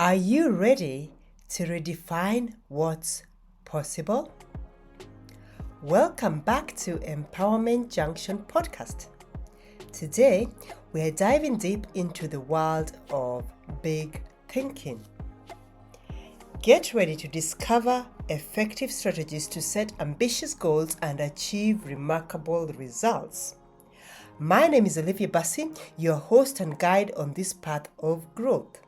Are you ready to redefine what's possible? Welcome back to Empowerment Junction podcast. Today, we are diving deep into the world of big thinking. Get ready to discover effective strategies to set ambitious goals and achieve remarkable results. My name is Olivia Bassi, your host and guide on this path of growth.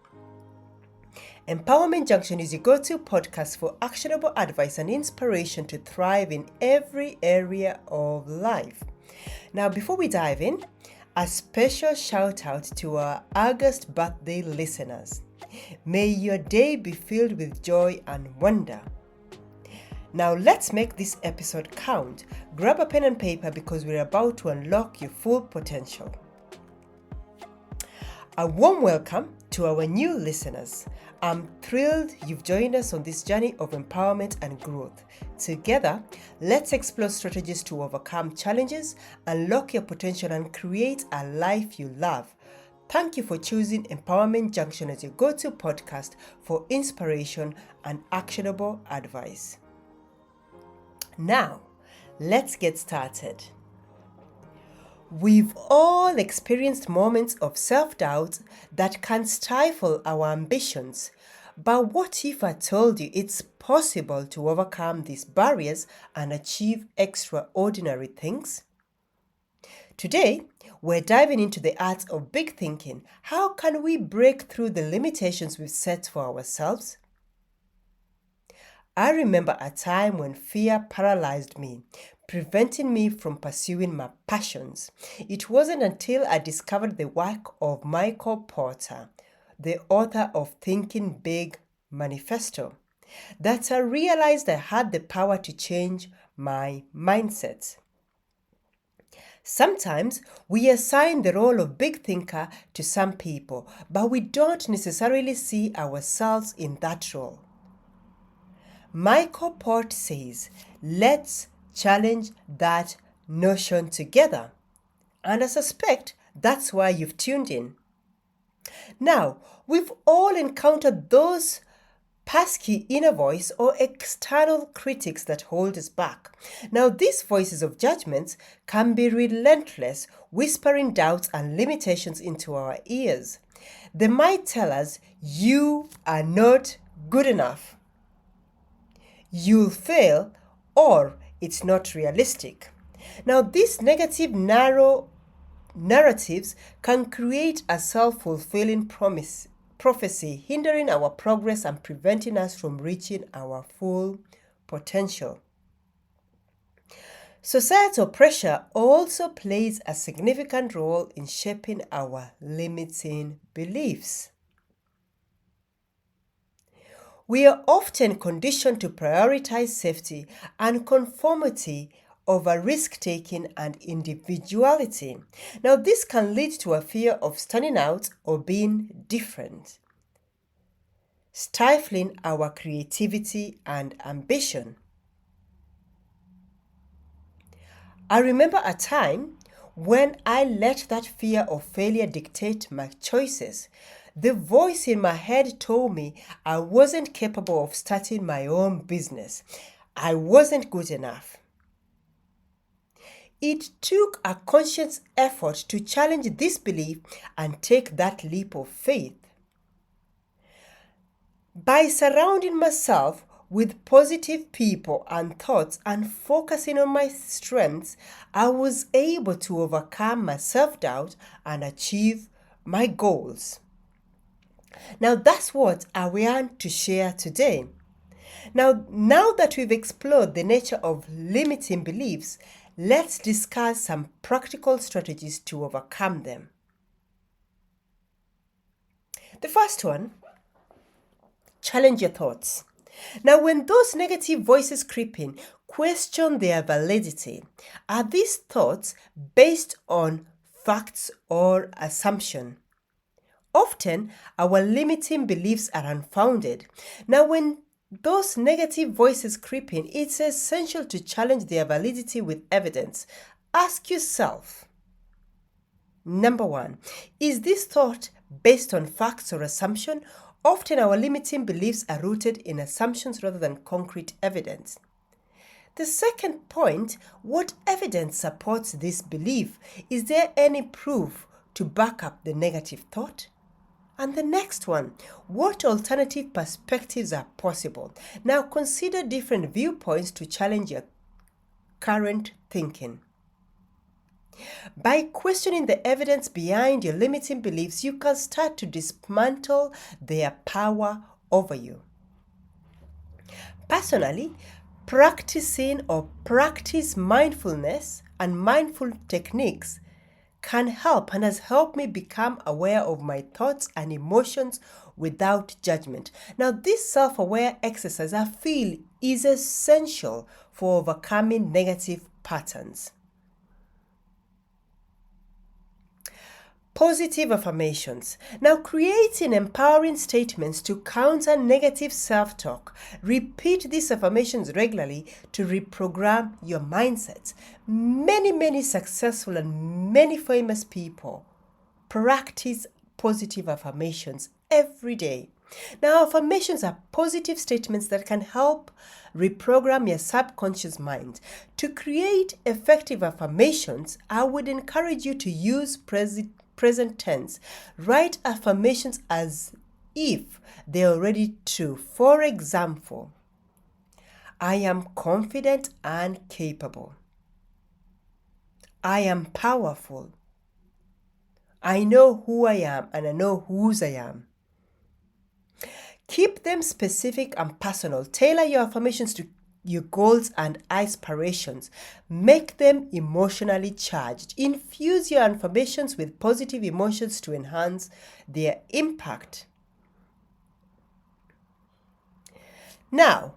Empowerment Junction is your go-to podcast for actionable advice and inspiration to thrive in every area of life. Now, before we dive in, a special shout out to our August birthday listeners. May your day be filled with joy and wonder. Now, let's make this episode count. Grab a pen and paper because we're about to unlock your full potential. A warm welcome to our new listeners. I'm thrilled you've joined us on this journey of empowerment and growth. Together, let's explore strategies to overcome challenges, unlock your potential, and create a life you love. Thank you for choosing Empowerment Junction as your go-to podcast for inspiration and actionable advice. Now, let's get started. We've all experienced moments of self-doubt that can stifle our ambitions. But what if I told you it's possible to overcome these barriers and achieve extraordinary things? Today, we're diving into the art of big thinking. How can we break through the limitations we've set for ourselves? I remember a time when fear paralyzed me, preventing me from pursuing my passions. It wasn't until I discovered the work of Michael Porter, the author of Thinking Big Manifesto, that I realized I had the power to change my mindset. Sometimes we assign the role of big thinker to some people, but we don't necessarily see ourselves in that role. Michael Porter says, let's challenge that notion together. And I suspect that's why you've tuned in. Now, we've all encountered those pesky inner voice or external critics that hold us back. Now, these voices of judgments can be relentless, whispering doubts and limitations into our ears. They might tell us, you are not good enough, you'll fail, or it's not realistic. Now, these negative, narrow narratives can create a self-fulfilling prophecy, hindering our progress and preventing us from reaching our full potential. Societal pressure also plays a significant role in shaping our limiting beliefs. We are often conditioned to prioritize safety and conformity over risk-taking and individuality. Now, this can lead to a fear of standing out or being different, stifling our creativity and ambition. I remember a time when I let that fear of failure dictate my choices. The voice in my head told me I wasn't capable of starting my own business. I wasn't good enough. It took a conscious effort to challenge this belief and take that leap of faith. By surrounding myself with positive people and thoughts and focusing on my strengths, I was able to overcome my self-doubt and achieve my goals. Now, that's what I want to share today. Now that we've explored the nature of limiting beliefs, let's discuss some practical strategies to overcome them. The first one, challenge your thoughts. Now, when those negative voices creep in, question their validity. Are these thoughts based on facts or assumption? Often, our limiting beliefs are unfounded. Now, when those negative voices creep in, it's essential to challenge their validity with evidence. Ask yourself, number one, is this thought based on facts or assumption, Often our limiting beliefs are rooted in assumptions rather than concrete evidence. The second point, what evidence supports this belief? Is there any proof to back up the negative thought? And the next one, what alternative perspectives are possible? Now consider different viewpoints to challenge your current thinking. By questioning the evidence behind your limiting beliefs, you can start to dismantle their power over you. Personally, practice mindfulness and mindful techniques can help and has helped me become aware of my thoughts and emotions without judgment. Now, this self-aware exercise I feel is essential for overcoming negative patterns. Positive affirmations. Now, creating empowering statements to counter negative self-talk. Repeat these affirmations regularly to reprogram your mindset. Many successful and many famous people practice positive affirmations every day. Now, affirmations are positive statements that can help reprogram your subconscious mind. To create effective affirmations, I would encourage you to use present tense. Write affirmations as if they are already true. For example, I am confident and capable. I am powerful. I know who I am and I know whose I am. Keep them specific and personal. Tailor your affirmations to your goals and aspirations. Make them emotionally charged. Infuse your affirmations with positive emotions to enhance their impact. Now,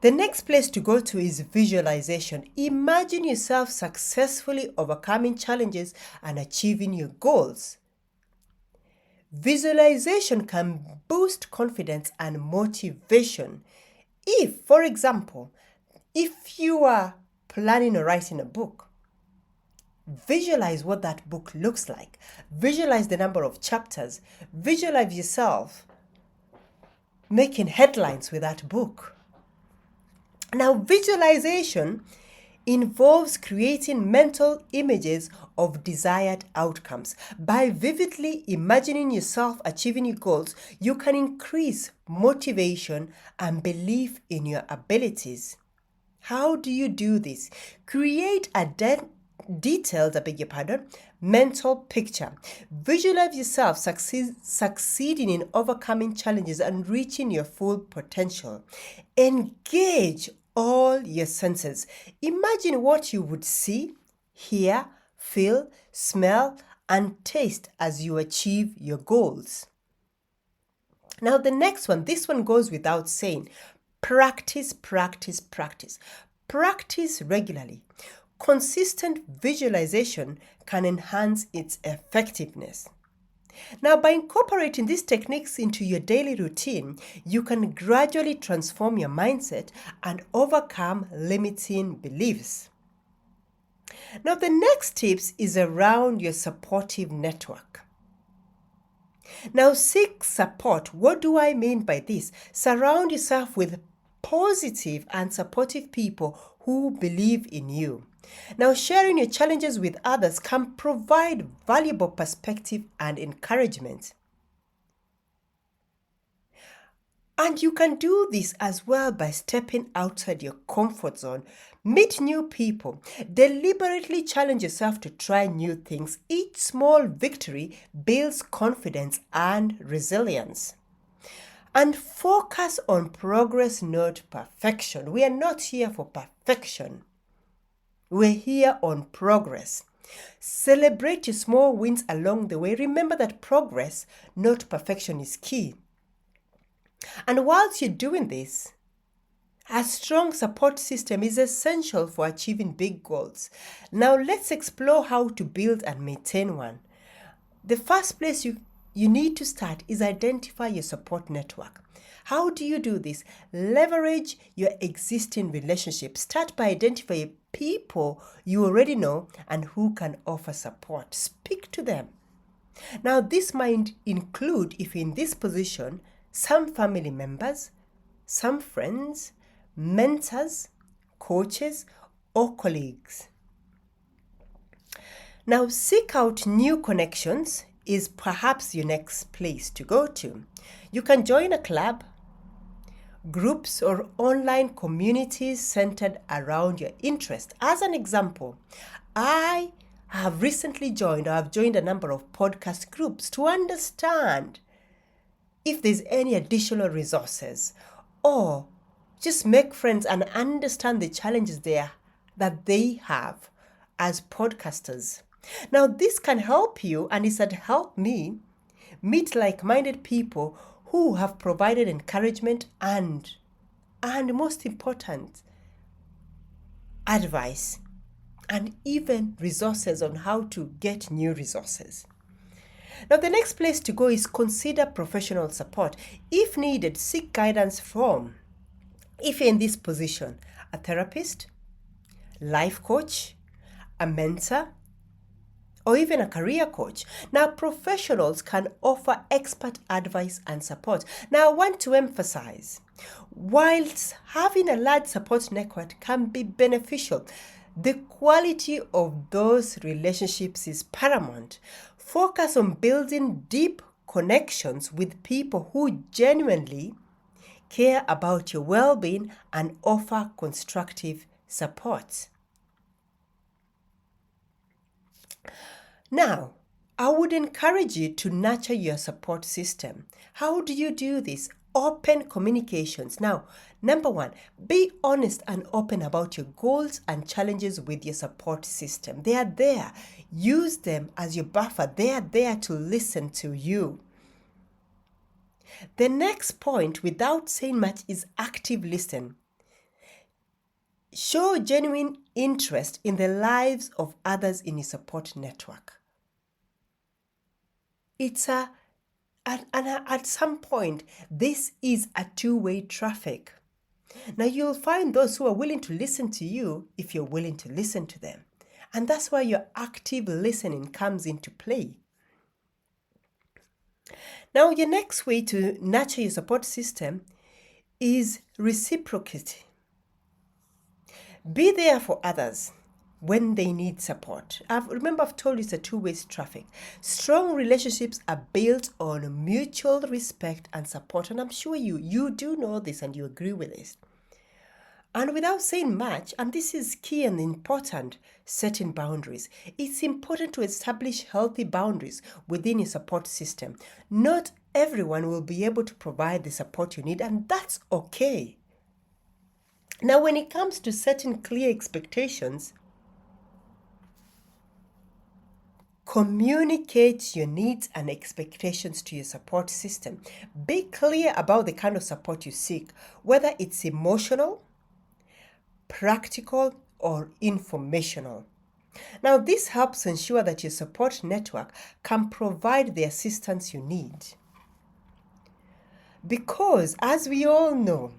the next place to go to is visualization. Imagine yourself successfully overcoming challenges and achieving your goals. Visualization can boost confidence and motivation. If, for example, if you are planning or writing a book, visualize what that book looks like. Visualize the number of chapters. Visualize yourself making headlines with that book. Now, visualization involves creating mental images of desired outcomes. By vividly imagining yourself achieving your goals, you can increase motivation and belief in your abilities. How do you do this? Create a detailed, mental picture. Visualize yourself succeeding in overcoming challenges and reaching your full potential. Engage all your senses. Imagine what you would see, hear, feel, smell, and taste as you achieve your goals. Now, the next one, this one goes without saying. Practice regularly. Consistent visualization can enhance its effectiveness. Now, by incorporating these techniques into your daily routine, you can gradually transform your mindset and overcome limiting beliefs. Now, the next tips is around your supportive network. Now, seek support. What do I mean by this? Surround yourself with positive and supportive people who believe in you. Now, sharing your challenges with others can provide valuable perspective and encouragement. And you can do this as well by stepping outside your comfort zone. Meet new people. Deliberately challenge yourself to try new things. Each small victory builds confidence and resilience. And focus on progress, not perfection. We are not here for perfection. We're here on progress. Celebrate your small wins along the way. Remember that progress, not perfection, is key. And whilst you're doing this, a strong support system is essential for achieving big goals. Now let's explore how to build and maintain one. The first place you need to start is identify your support network. How do you do this? Leverage your existing relationships. Start by identifying people you already know and who can offer support. Speak to them. Now, this might include, if in this position, some family members, some friends, mentors, coaches, or colleagues. Now, seek out new connections is perhaps your next place to go to. You can join a club, groups, or online communities centered around your interest. As an example, I have recently joined, or I've joined a number of podcast groups to understand if there's any additional resources, or just make friends and understand the challenges that they have as podcasters. Now, this can help you, and it's had helped me meet like-minded people who have provided encouragement and most important, advice and even resources on how to get new resources. Now, the next place to go is consider professional support. If needed, seek guidance from, if you're in this position, a therapist, life coach, a mentor, or even a career coach. Now, professionals can offer expert advice and support. Now, I want to emphasize, whilst having a large support network can be beneficial, the quality of those relationships is paramount. Focus on building deep connections with people who genuinely care about your well-being and offer constructive support. Now, I would encourage you to nurture your support system. How do you do this? Open communications. Now, number one, be honest and open about your goals and challenges with your support system. They are there. Use them as your buffer. They are there to listen to you. The next point, without saying much, is active listen. Show genuine interest in the lives of others in your support network. At some point, this is a two-way traffic. Now, you'll find those who are willing to listen to you if you're willing to listen to them. And that's why your active listening comes into play. Now, your next way to nurture your support system is reciprocity. Be there for others when they need support. Remember, I've told you it's a two-way traffic. Strong relationships are built on mutual respect and support. And I'm sure you do know this and you agree with this. And without saying much, and this is key and important, setting boundaries. It's important to establish healthy boundaries within your support system. Not everyone will be able to provide the support you need, and that's okay. Now, when it comes to setting clear expectations, communicate your needs and expectations to your support system. Be clear about the kind of support you seek, whether it's emotional, practical, or informational. Now, this helps ensure that your support network can provide the assistance you need. Because, as we all know,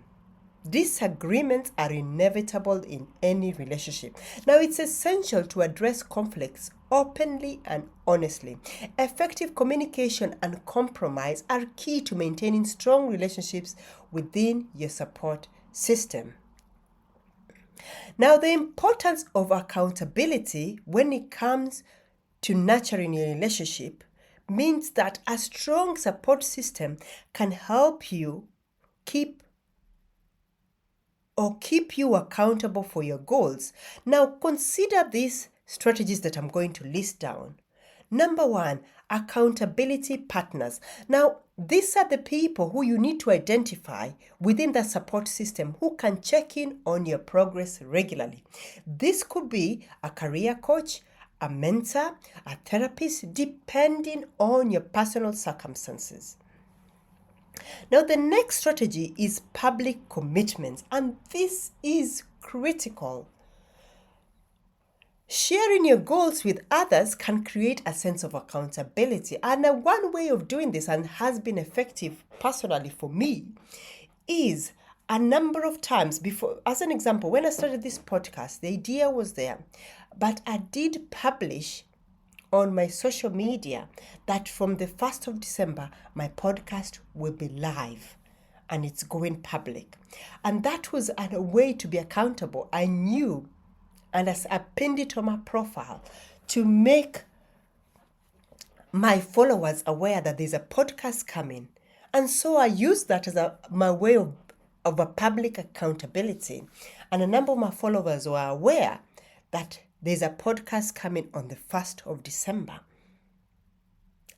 disagreements are inevitable in any relationship. Now, it's essential to address conflicts openly and honestly. Effective communication and compromise are key to maintaining strong relationships within your support system. Now, the importance of accountability when it comes to nurturing your relationship means that a strong support system can help you keep you accountable for your goals. Now, consider these strategies that I'm going to list down. Number one, accountability partners. Now, these are the people who you need to identify within the support system who can check in on your progress regularly. This could be a career coach, a mentor, a therapist, depending on your personal circumstances. Now, the next strategy is public commitments, and this is critical. Sharing your goals with others can create a sense of accountability. And one way of doing this, and has been effective personally for me, is a number of times before. As an example, when I started this podcast, the idea was there, but I did publish on my social media that from the 1st of December, my podcast will be live and it's going public. And that was a way to be accountable. I knew, and as I pinned it on my profile, to make my followers aware that there's a podcast coming. And so I used that as my way of a public accountability. And a number of my followers were aware that there's a podcast coming on the 1st of December.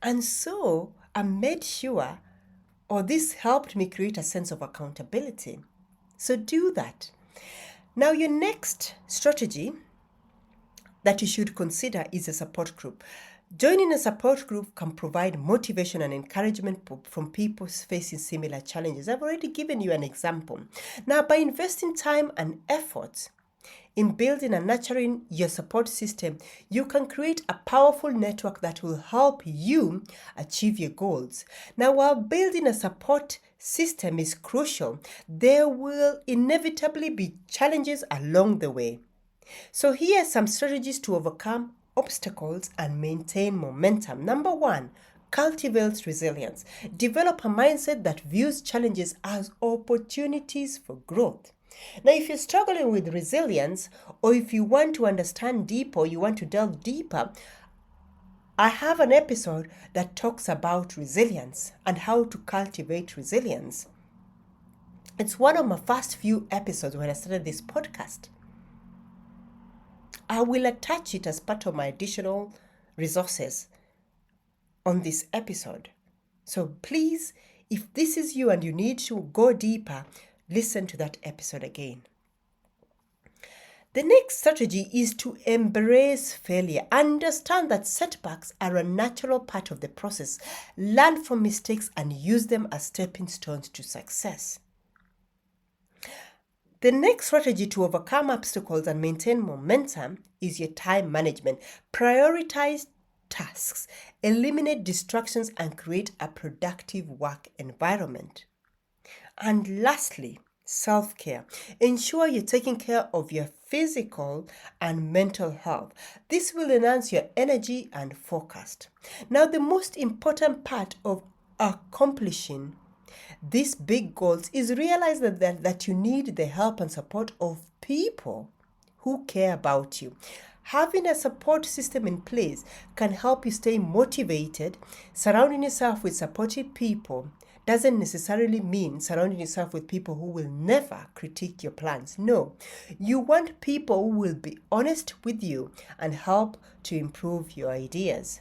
And so I made sure, or this helped me create a sense of accountability. So do that. Now, your next strategy that you should consider is a support group. Joining a support group can provide motivation and encouragement from people facing similar challenges. I've already given you an example. Now, by investing time and effort in building and nurturing your support system, you can create a powerful network that will help you achieve your goals. Now, while building a support system is crucial, there will inevitably be challenges along the way. So here are some strategies to overcome obstacles and maintain momentum. Number 1, cultivate resilience. Develop a mindset that views challenges as opportunities for growth. Now, if you're struggling with resilience, or if you want to understand deeper, or you want to delve deeper, I have an episode that talks about resilience and how to cultivate resilience. It's one of my first few episodes when I started this podcast. I will attach it as part of my additional resources on this episode. So please, if this is you and you need to go deeper, listen to that episode again. The next strategy is to embrace failure. Understand that setbacks are a natural part of the process. Learn from mistakes and use them as stepping stones to success. The next strategy to overcome obstacles and maintain momentum is your time management. Prioritize tasks, eliminate distractions, and create a productive work environment. And lastly, self-care. Ensure you're taking care of your physical and mental health. This will enhance your energy and focus. Now, the most important part of accomplishing these big goals is realize that you need the help and support of people who care about you. Having a support system in place can help you stay motivated. Surrounding yourself with supportive people doesn't necessarily mean surrounding yourself with people who will never critique your plans. No, you want people who will be honest with you and help to improve your ideas.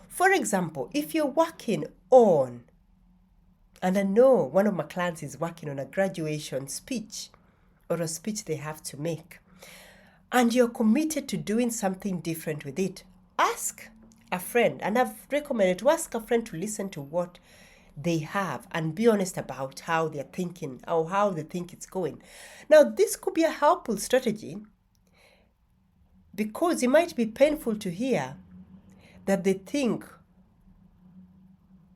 For example, if you're working on, and I know one of my clients is working on a graduation speech or a speech they have to make, and you're committed to doing something different with it, ask a friend, and I've recommended to ask a friend to listen to what they have and be honest about how they're thinking or how they think it's going. Now, this could be a helpful strategy because it might be painful to hear that they think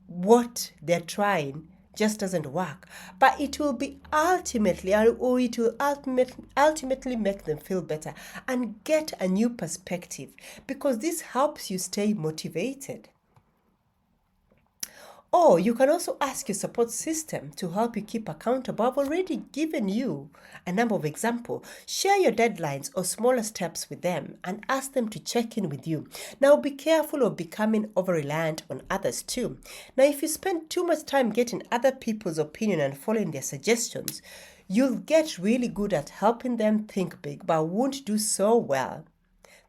what they're trying just doesn't work, but it will be ultimately make them feel better and get a new perspective, because this helps you stay motivated. Or you can also ask your support system to help you keep accountable. I've already given you a number of examples. Share your deadlines or smaller steps with them and ask them to check in with you. Now, be careful of becoming over-reliant on others too. Now, if you spend too much time getting other people's opinion and following their suggestions, you'll get really good at helping them think big, but won't do so well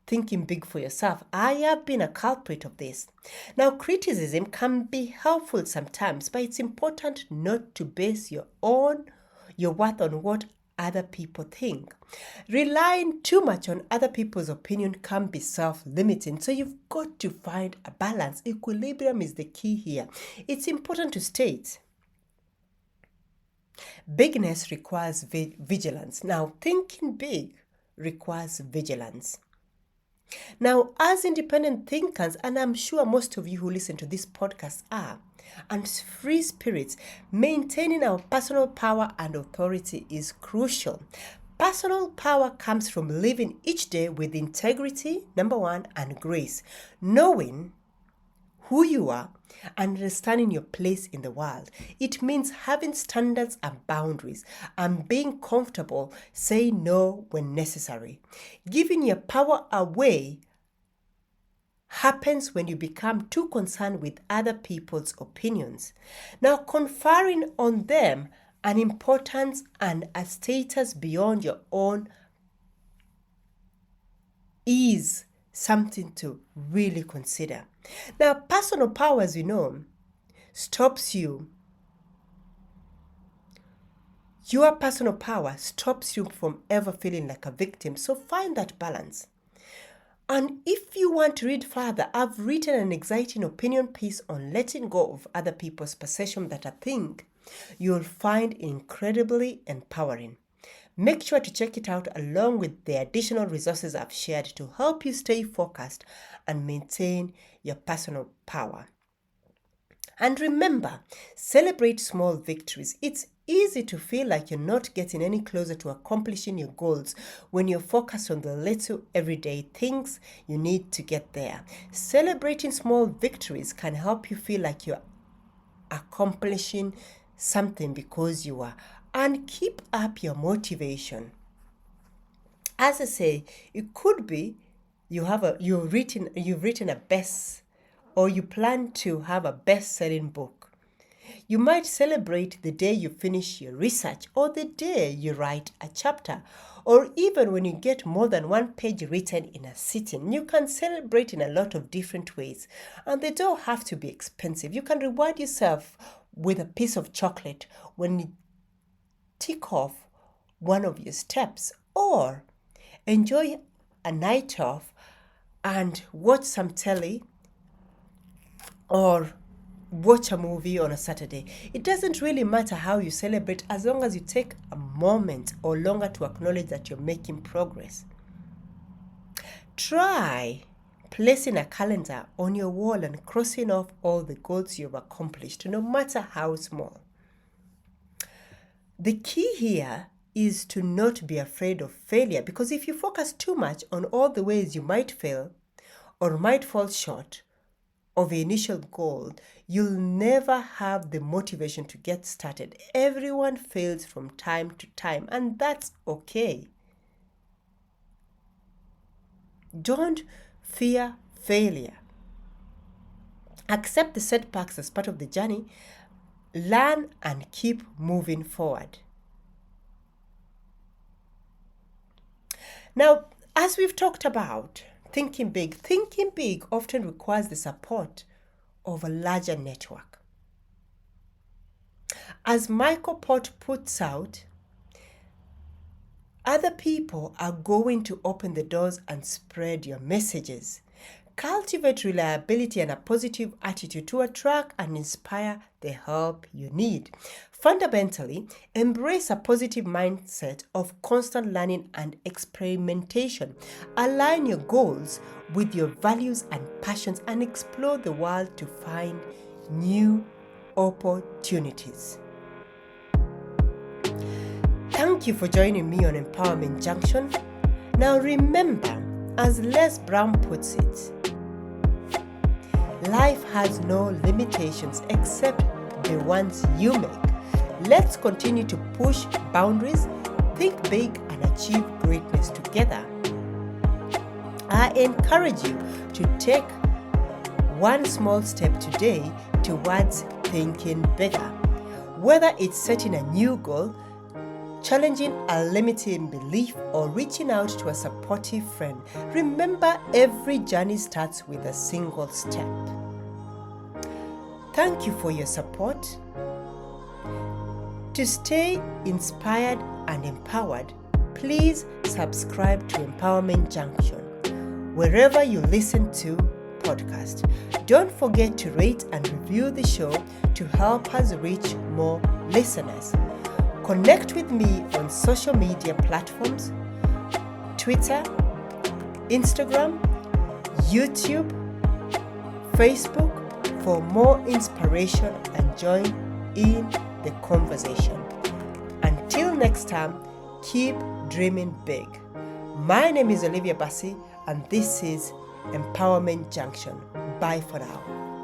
thinking big for yourself. I have been a culprit of this. Now, criticism can be helpful sometimes, but it's important not to base your worth on what other people think. Relying too much on other people's opinion can be self-limiting, so you've got to find a balance. Equilibrium is the key here. It's important to state bigness requires vigilance. Now, thinking big requires vigilance. Now, as independent thinkers, and I'm sure most of you who listen to this podcast are, and free spirits, maintaining our personal power and authority is crucial. Personal power comes from living each day with integrity, number one, and grace, knowing who you are and understanding your place in the world. It means having standards and boundaries and being comfortable saying no when necessary. Giving your power away happens when you become too concerned with other people's opinions. Now, conferring on them an importance and a status beyond your own is something to really consider. Now, personal power, as you know, stops you. Your personal power stops you from ever feeling like a victim. So find that balance. And if you want to read further, I've written an exciting opinion piece on letting go of other people's possession that I think you'll find incredibly empowering. Make sure to check it out along with the additional resources I've shared to help you stay focused and maintain your personal power. And remember, celebrate small victories. It's easy to feel like you're not getting any closer to accomplishing your goals when you're focused on the little everyday things you need to get there. Celebrating small victories can help you feel like you're accomplishing something because you are, and keep up your motivation. As I say, it could be you've written a best, or you plan to have a best-selling book. You might celebrate the day you finish your research, or the day you write a chapter, or even when you get more than one page written in a sitting. You can celebrate in a lot of different ways, and they don't have to be expensive. You can reward yourself with a piece of chocolate when you tick off one of your steps, or enjoy a night off and watch some telly or watch a movie on a Saturday. It doesn't really matter how you celebrate as long as you take a moment or longer to acknowledge that you're making progress. Try placing a calendar on your wall and crossing off all the goals you've accomplished, no matter how small. The key here is to not be afraid of failure, because if you focus too much on all the ways you might fail or might fall short of the initial goal, you'll never have the motivation to get started. Everyone fails from time to time, and that's okay. Don't fear failure. Accept the setbacks as part of the journey. Learn and keep moving forward. Now, as we've talked about, thinking big often requires the support of a larger network. As Michael Port puts out, other people are going to open the doors and spread your messages. Cultivate reliability and a positive attitude to attract and inspire the help you need. Fundamentally, embrace a positive mindset of constant learning and experimentation. Align your goals with your values and passions and explore the world to find new opportunities. Thank you for joining me on Empowerment Junction. Now remember, as Les Brown puts it, life has no limitations except the ones you make. Let's continue to push boundaries, think big, and achieve greatness together. I encourage you to take one small step today towards thinking bigger. Whether it's setting a new goal, challenging a limiting belief, or reaching out to a supportive friend, remember every journey starts with a single step. Thank you for your support. To stay inspired and empowered, please subscribe to Empowerment Junction wherever you listen to podcasts. Don't forget to rate and review the show to help us reach more listeners. Connect with me on social media platforms, Twitter, Instagram, YouTube, Facebook for more inspiration and join in the conversation. Until next time, Keep dreaming big. My name is Olivia Bassi, and this is Empowerment Junction. Bye for now.